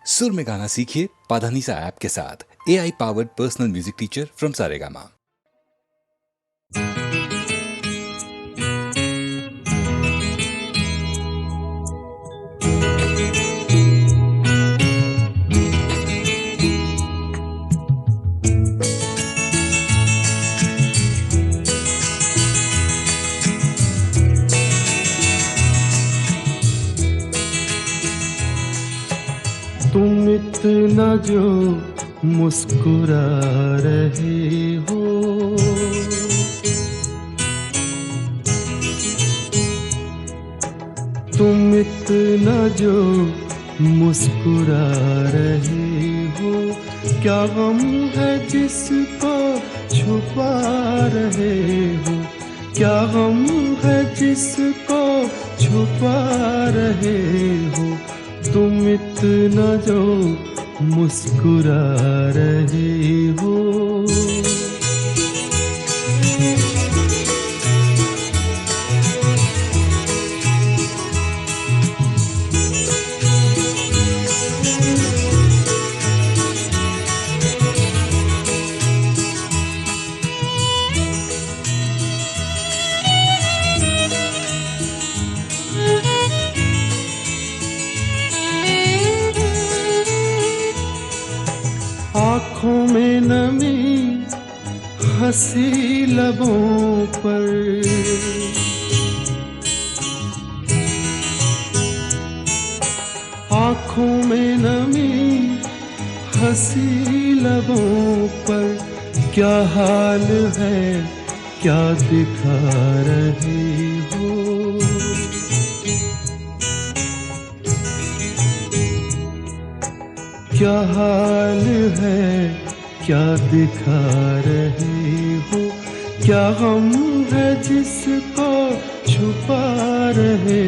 सुर में गाना सीखिए पाधानीसा ऐप के साथ। AI powered personal music teacher from Saregama. तुम इतना जो मुस्कुरा रहे हो, तुम इतना जो मुस्कुरा रहे हो, क्या गम है जिसको छुपा रहे हो, क्या गम है जिसको छुपा रहे हो, तुम इतना जो मुस्कुरा रहे हो। आँखों में नमी हंसी लबों पर, आँखों में नमी हंसी लबों पर, क्या हाल है क्या दिखा रहे हो, क्या हाल है क्या दिखा रहे हो, क्या गम है जिसको छुपा रहे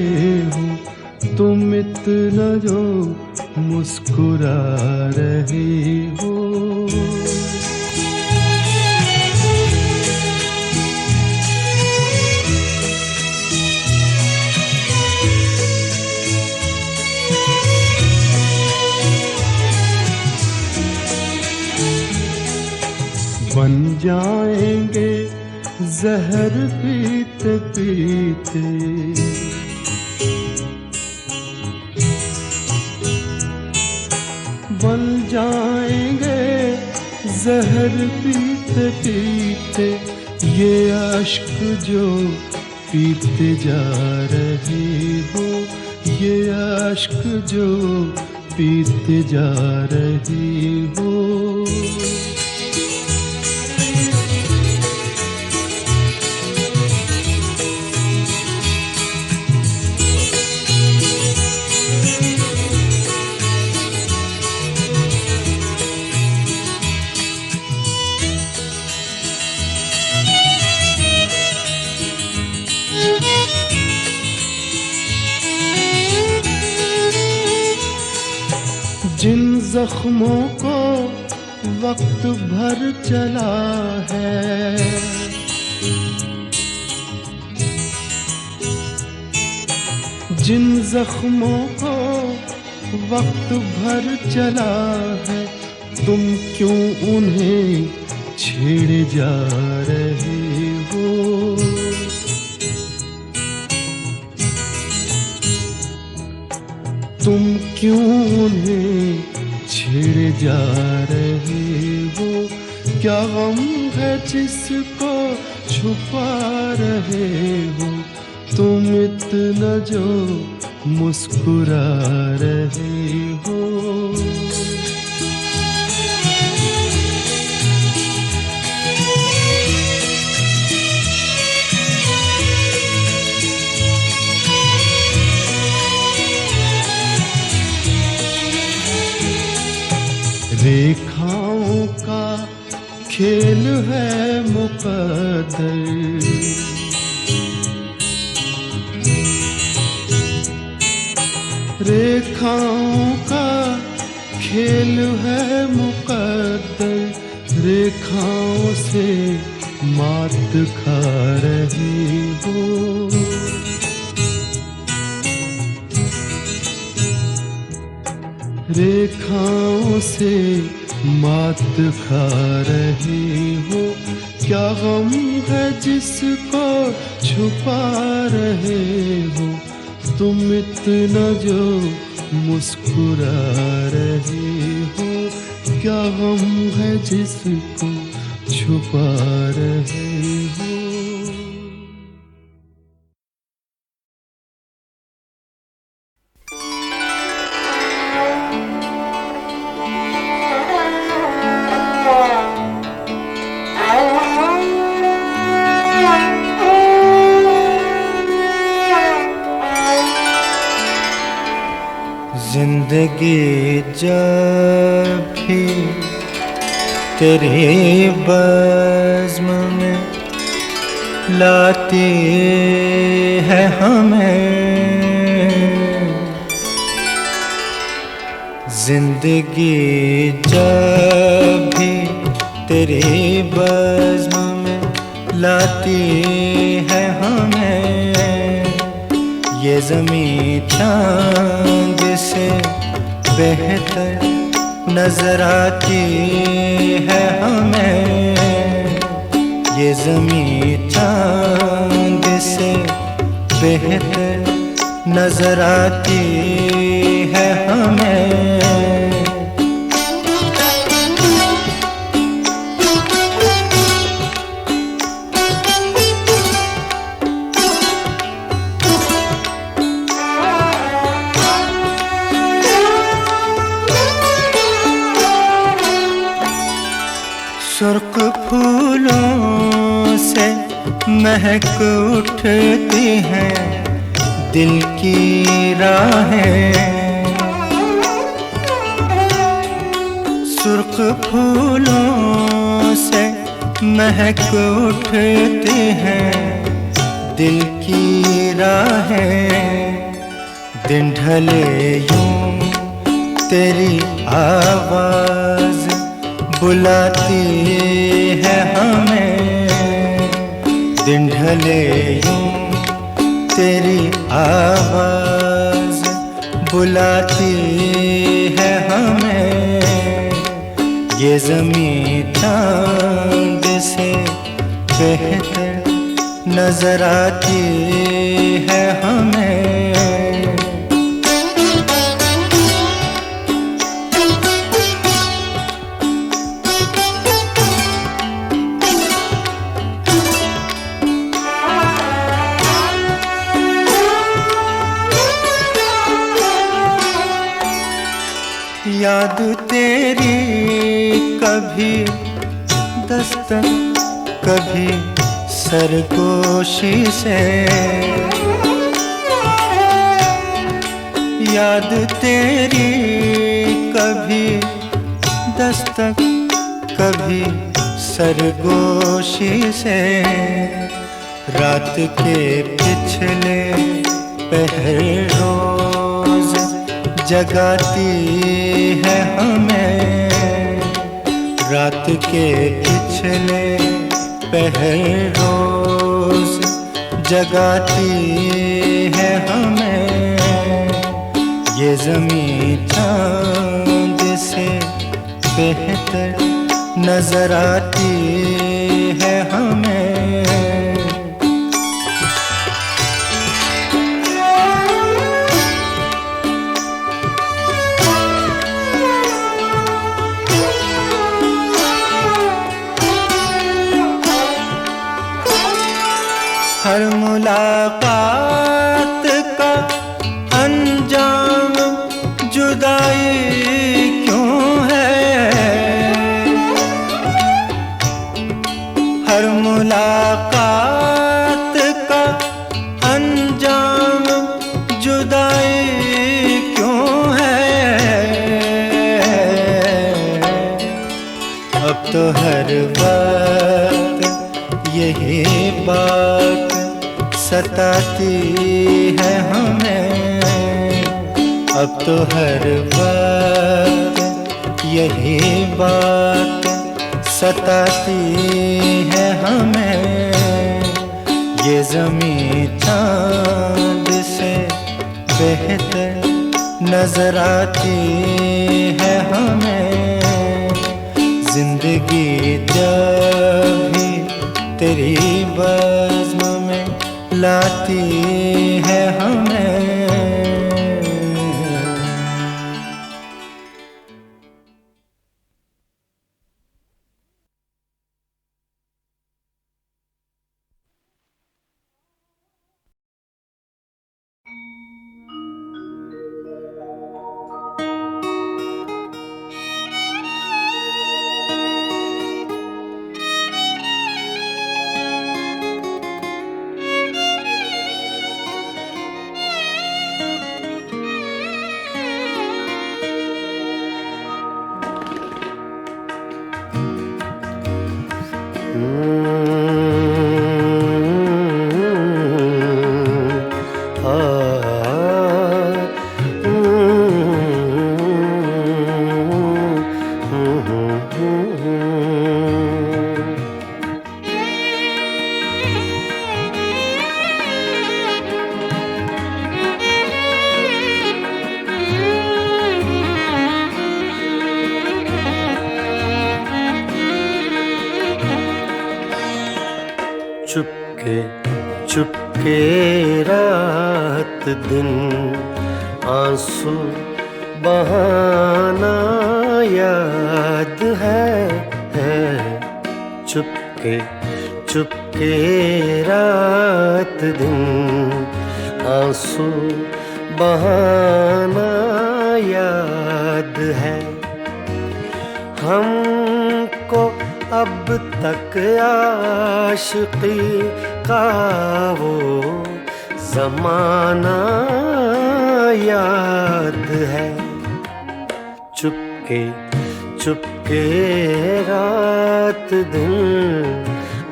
हो, तुम इतना जो मुस्कुरा रहे हो। बन जाएंगे जहर पीते पीते, बन जाएंगे जहर पीते पीते, ये अश्क जो पीते जा रहे हो, ये अश्क जो पीते जा रहे हो। जिन जख्मों को वक्त भर चला है, जिन जख्मों को वक्त भर चला है, तुम क्यों उन्हें छेड़े जा रहे हो, तुम क्यों उन्हें छेड़े जा रहे हो, क्या गम है जिसको छुपा रहे हो, तुम इतना जो मुस्कुरा रहे हो। रेखाओं का खेल है मुकद्दर, रेखाओं का खेल है मुकद्दर, रेखाओं से मात खा रही हो, रेखाओं से मात खा रही हो। क्या गम है जिसको छुपा रहे हो तुम इतना जो मुस्कुरा रहे हो। क्या गम है जिसको छुपा रहे हो। जिंदगी जब भी तेरे बज़्म में लाती है हमें, जिंदगी जब भी तेरे बज़्म में लाती है हमें, ये ज़मीं चाँद से बेहतर नजर आती है हमें, ये ज़मीं चाँद से बेहतर नजर आती है हमें। सुर्ख फूलों से महक उठती हैं दिल की राहें, सुर्ख फूलों से महक उठती हैं दिल की राहें। दिन ढले यूं तेरी आवाज़ बुलाती है हमें, दिन ढले यूं तेरी आवाज़ बुलाती है हमें, ये ज़मीं चाँद से बेहतर नजर आती है हमें। याद तेरी कभी दस्तक कभी सरगोशी से, याद तेरी कभी दस्तक कभी सरगोशी से, रात के पिछले पहर रोज जगाती है हमें, रात के पिछले पहर रोज जगाती है हमें, ये ज़मीं चाँद से बेहतर नजर आती है हमें। हर मुलाकात का अंजाम जुदाई क्यों है, हर मुलाकात का अंजाम जुदाई क्यों है। अब तो हर वक्त यही बात सताती है हमें, अब तो हर वक्त यही बात सताती है हमें, ये ज़मीं चाँद से बेहतर नजर आती है हमें जिंदगी जब भी तेरी बज़्म में लाती है हमें। चुपके चुपके रात दिन आंसू बहाना याद है। चुपके चुपके रात दिन आंसू बहाना याद है। हमको अब तक आशिकी का वो ज़माना याद है। चुपके चुपके रात दिन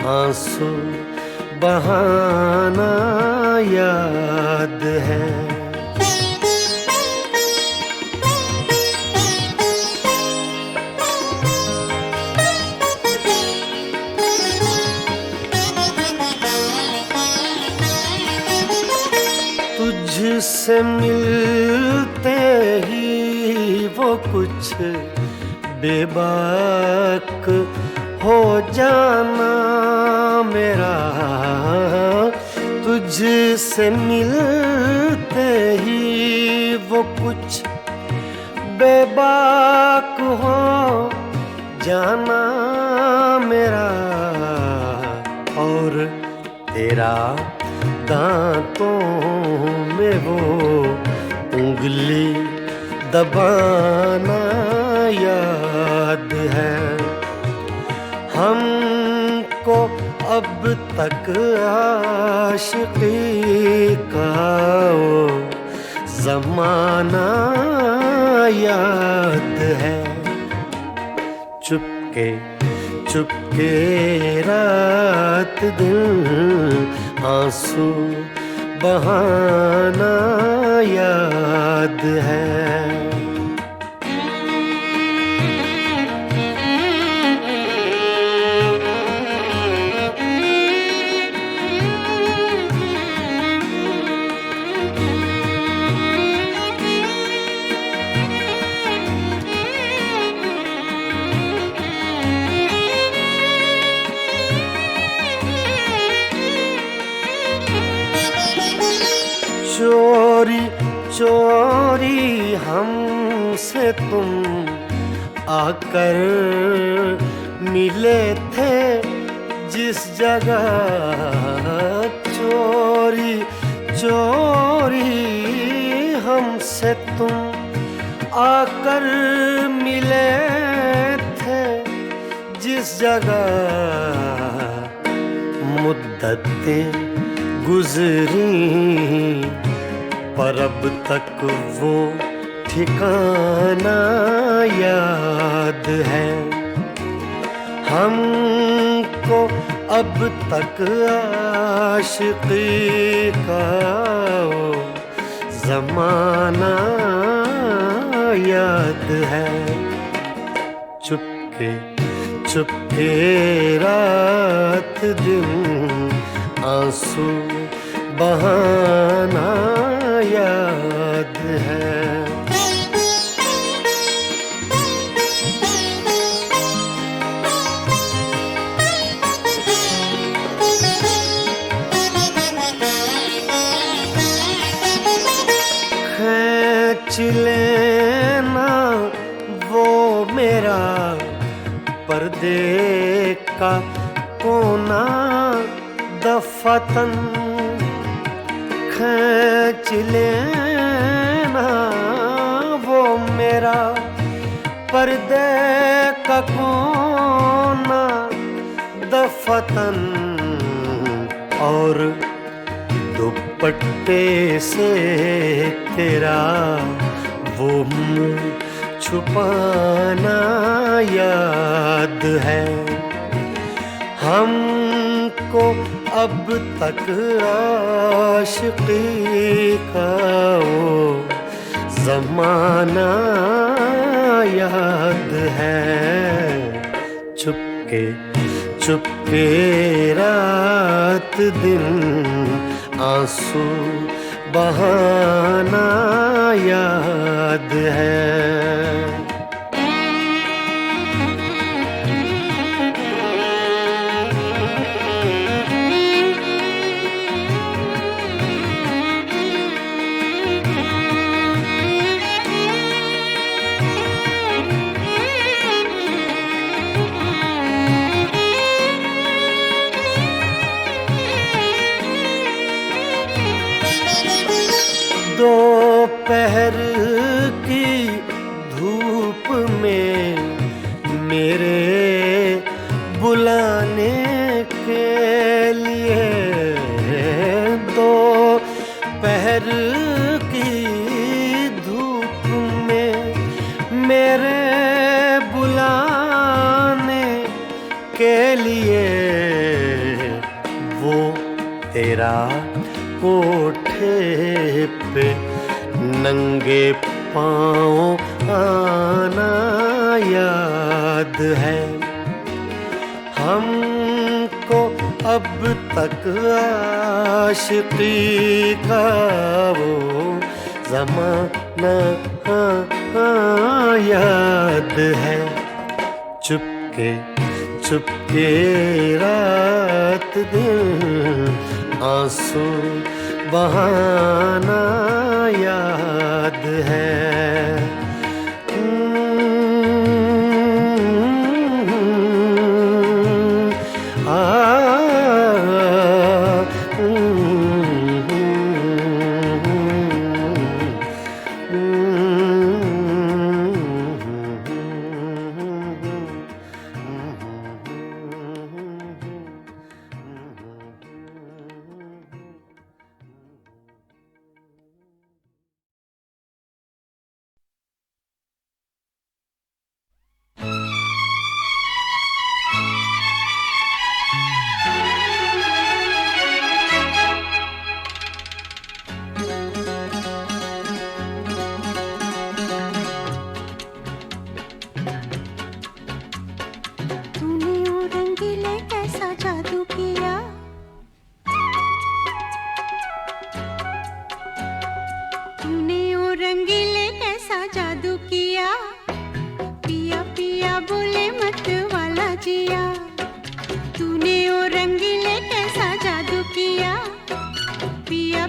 आंसू बहाना याद है। तुझसे मिलते ही वो कुछ बेबाक हो जाना मेरा। तुझसे मिलते ही वो कुछ बेबाक हो जाना मेरा। और तेरा दांतों में वो उंगली दबाना याद है। हमको अब तक आशिकी का वो ज़माना याद है। चुपके चुपके रात दिन आंसू बहाना याद है। चोरी चोरी हमसे तुम आकर मिले थे जिस जगह। चोरी चोरी हमसे तुम आकर मिले थे जिस जगह। मुद्दतें गुजरी पर अब तक वो ठिकाना याद है। हमको अब तक आशिकी का वो ज़माना याद है। चुपके चुपके रात दिन आंसू बहाना याद है। पर्दे का कोना दफतन खींच लेना वो मेरा पर्दे का कोना दफतन और दुपट्टे से तेरा वो मुंह छुपाना याद है। हमको अब तक आशिकी का वो ज़माना याद है। चुपके चुपके रात दिन आंसू बहाना याद है। दोपहर की धूप में मेरे बुलाने के लिए, दोपहर की धूप में मेरे बुलाने के लिए वो तेरा कोठे पे नंगे पाँव आना याद है। हमको अब तक आशिकी का वो ज़माना याद है। चुपके चुपके रात दिन आंसू बहाना याद है।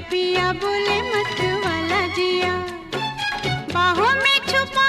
पिया बोले मत वाला जिया, बाहों में छुपा